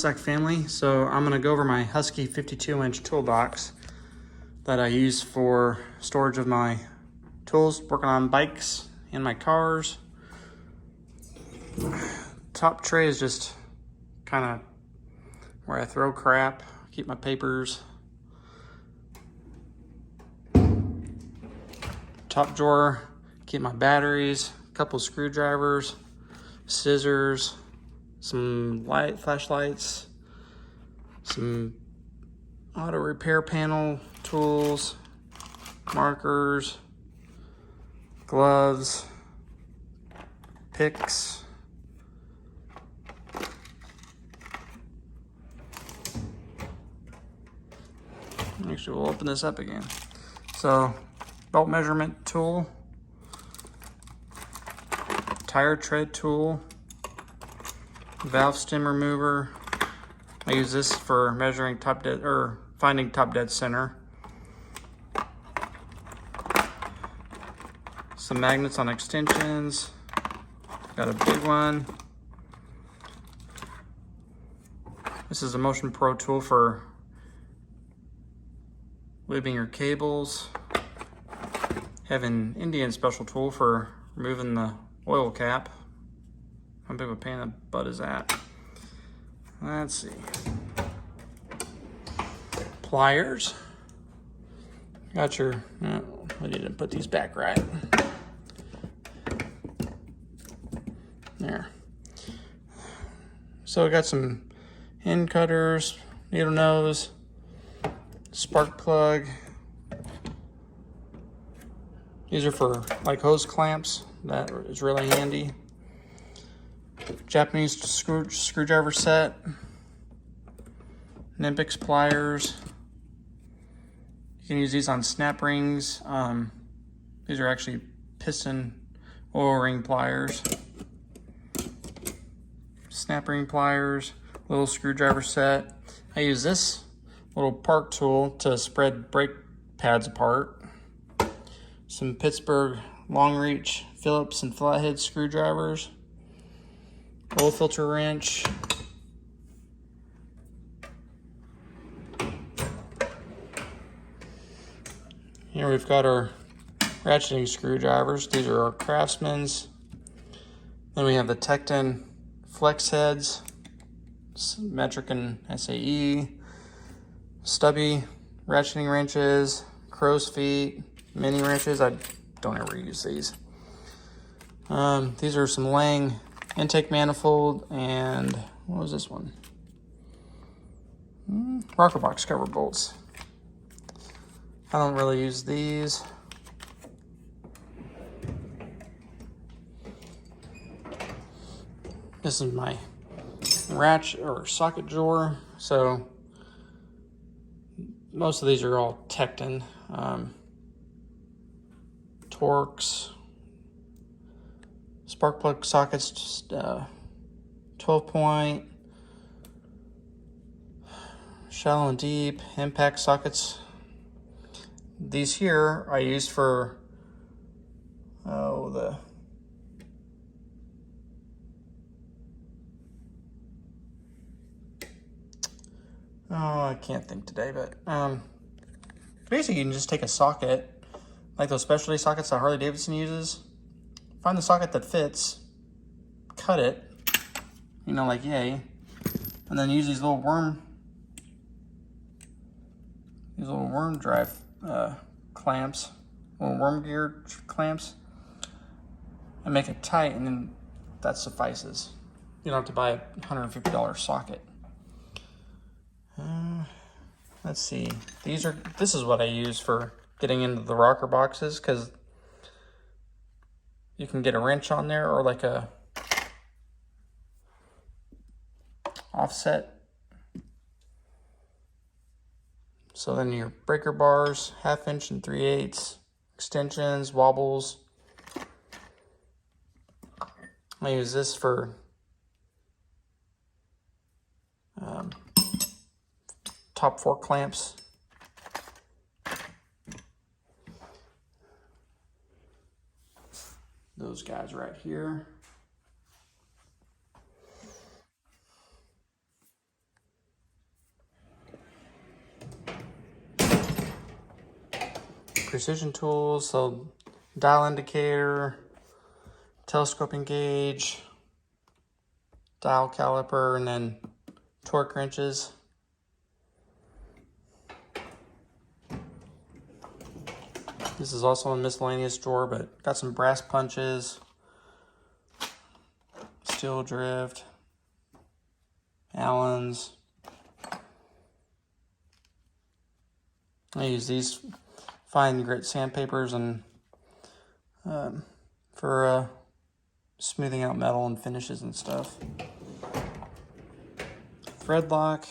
Sec family. So I'm going to go over my Husky 52-inch toolbox that I use for storage of my tools, working on bikes and my cars. Top tray is just kind of where I throw crap, keep my papers. Top drawer, keep my batteries, a couple screwdrivers, scissors, some flashlights, some auto repair panel tools, markers, gloves, picks, actually we'll open this up again. So belt measurement tool, tire tread tool, valve stem remover. I use this for measuring top dead or finding top dead center. Some magnets on extensions. Got a big one. This is a Motion Pro tool for lubing your cables. Have an Indian special tool for removing the oil cap. How big of a pain in the butt is that? Let's see. Pliers. Got your, I need to put these back right. There. So I got some end cutters, needle nose, spark plug. These are for like hose clamps. That is really handy. Japanese screwdriver set. Nimbix pliers. You can use these on snap rings. These are actually piston oil ring pliers. Snap ring pliers. Little screwdriver set. I use this little park tool to spread brake pads apart. Some Pittsburgh long reach Phillips and flathead screwdrivers. Oil filter wrench. Here we've got our ratcheting screwdrivers. These are our Craftsman's. Then we have the Tecton flex heads, metric and SAE, stubby ratcheting wrenches, crow's feet, mini wrenches. I don't ever use these. These are some Lang intake manifold, and what was this one? Rocker box cover bolts. I don't really use these. This is my ratchet or socket drawer. So most of these are all Tecton. Torx, spark plug sockets, 12-point, shallow and deep, impact sockets. These here I use for I can't think today, but basically you can just take a socket, like those specialty sockets that Harley Davidson uses, find the socket that fits, cut it, like yay, and then use these little worm drive clamps, little worm gear clamps, and make it tight, and then that suffices. You don't have to buy a $150 socket. Let's see. This is what I use for getting into the rocker boxes, because you can get a wrench on there or like a offset. So then your breaker bars, 1/2 inch and 3/8, extensions, wobbles. I use this for top fork clamps. Those guys right here. precision tools, so dial indicator, telescoping gauge, dial caliper, and then torque wrenches. This is also a miscellaneous drawer, but got some brass punches, steel drift, Allens. I use these fine grit sandpapers and for smoothing out metal and finishes and stuff. Thread lock,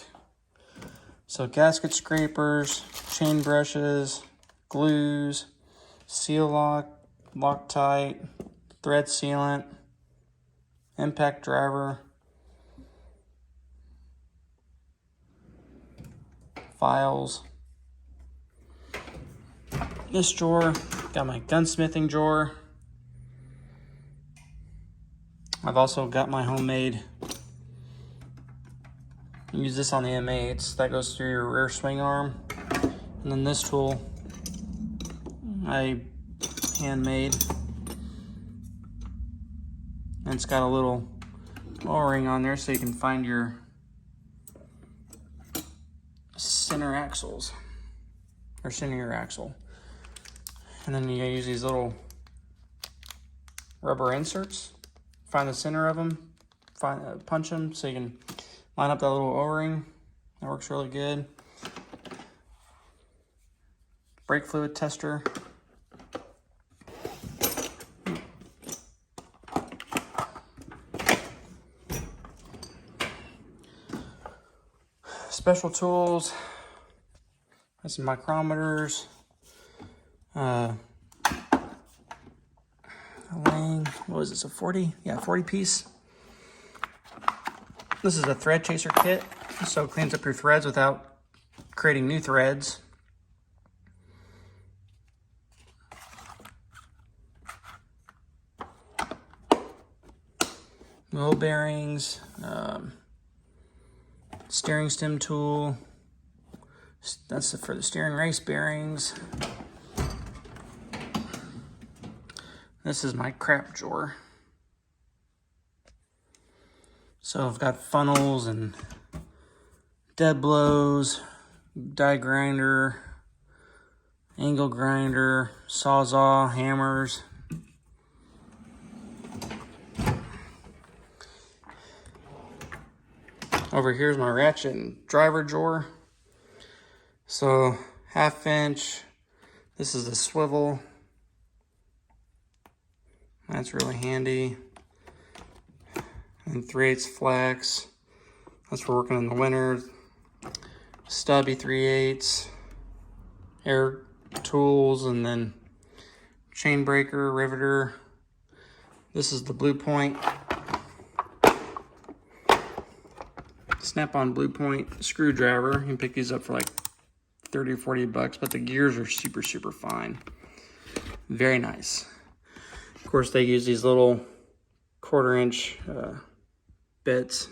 so gasket scrapers, chain brushes, glues, seal lock, Loctite, thread sealant, impact driver, files. This drawer, got my gunsmithing drawer. I've also got my homemade, use this on the M8s, that goes through your rear swing arm. And then this tool, I handmade. And it's got a little O-ring on there so you can find your center axles, or center your axle. And then you use these little rubber inserts, find the center of them, punch them so you can line up that little O-ring. That works really good. Brake fluid tester. Special tools. Got some micrometers. What was this, a 40? Yeah, 40 piece. This is a thread chaser kit, so it cleans up your threads without creating new threads. Wheel bearings, steering stem tool. That's for the steering race bearings. This is my crap drawer. So I've got funnels and dead blows, die grinder, angle grinder, sawzall, hammers. Over here's my ratchet and driver drawer. So 1/2 inch, this is the swivel. That's really handy. And 3/8 flex. That's for working in the winter. Stubby 3/8. Air tools, and then chain breaker, riveter. This is the Blue Point. Snap-on Blue Point screwdriver. You can pick these up for like 30 or 40 bucks, but the gears are super, super fine. Very nice. Of course, they use these little 1/4 inch bits.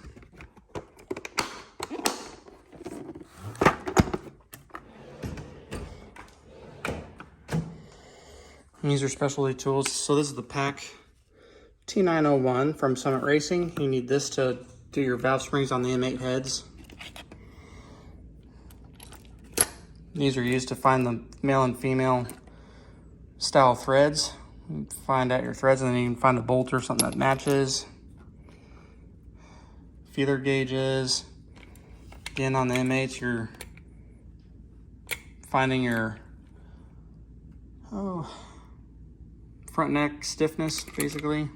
And these are specialty tools. So this is the PAC T901 from Summit Racing. You need this to do your valve springs on the M8 heads. These are used to find the male and female style threads. Find out your threads, and then you can find a bolt or something that matches. Feeler gauges. Again, on the M8s, you're finding your front neck stiffness, basically.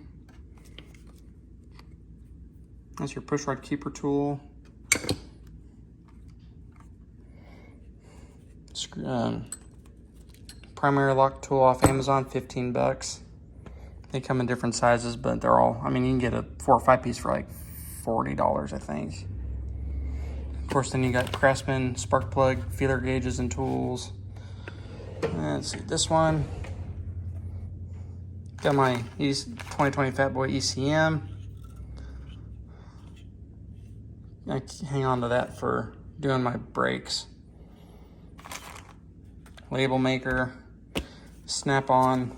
That's your push rod keeper tool. Primary lock tool off Amazon, 15 bucks. They come in different sizes, but they're all, I mean, you can get a 4 or 5 piece for like $40, I think. Of course, then you got Craftsman spark plug, feeler gauges and tools. Let's see, this one. Got my 2020 Fat Boy ECM. I hang on to that for doing my brakes. Label maker. snap-on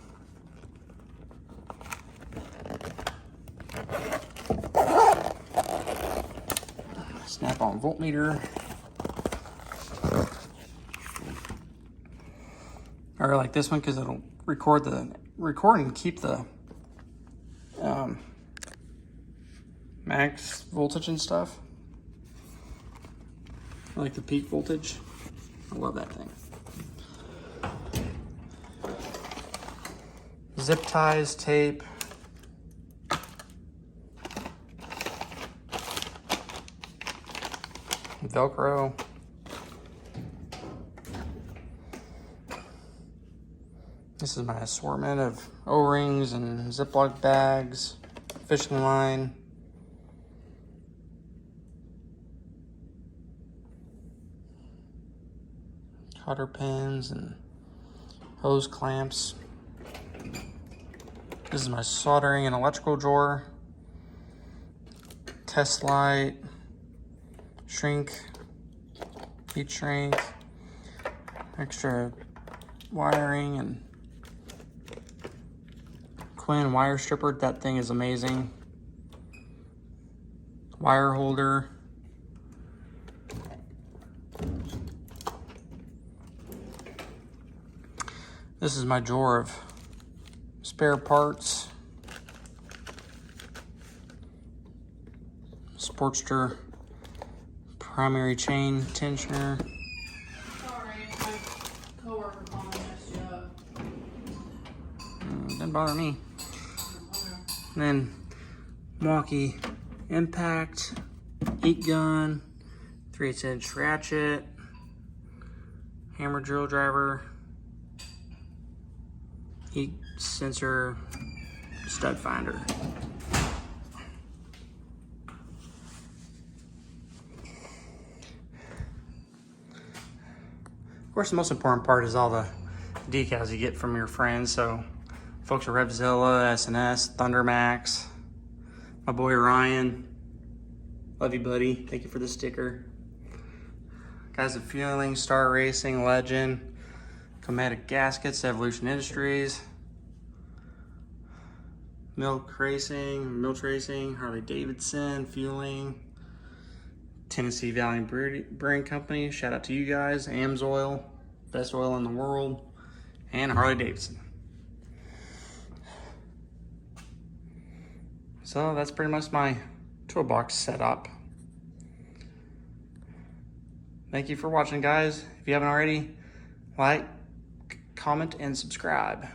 voltmeter. I really like this one because it'll record and keep the max voltage and stuff. I like the peak voltage. I love that thing. Zip ties, tape. Velcro. This is my assortment of O-rings and Ziploc bags, fishing line. Cotter pins and hose clamps. This is my soldering and electrical drawer. Test light. Shrink. Heat shrink. Extra wiring and Quinn wire stripper. That thing is amazing. Wire holder. This is my drawer of spare parts. Sportster primary chain tensioner. Sorry, my coworker called me messed you up. Doesn't bother me. And then Milwaukee impact, heat gun, 3/8" ratchet, hammer drill driver, heat sensor, stud finder. Of course, the most important part is all the decals you get from your friends. So folks at Revzilla, S&S, Thundermax, my boy Ryan, love you buddy, thank you for the sticker. Guys of Fueling, Star Racing, Legend, Comatic Gaskets, Evolution Industries, Milk Racing, Harley Davidson, Fueling, Tennessee Valley Brewing Company, shout out to you guys, AMSOIL, best oil in the world, and Harley Davidson. So that's pretty much my toolbox setup. Thank you for watching, guys. If you haven't already, like, comment, and subscribe.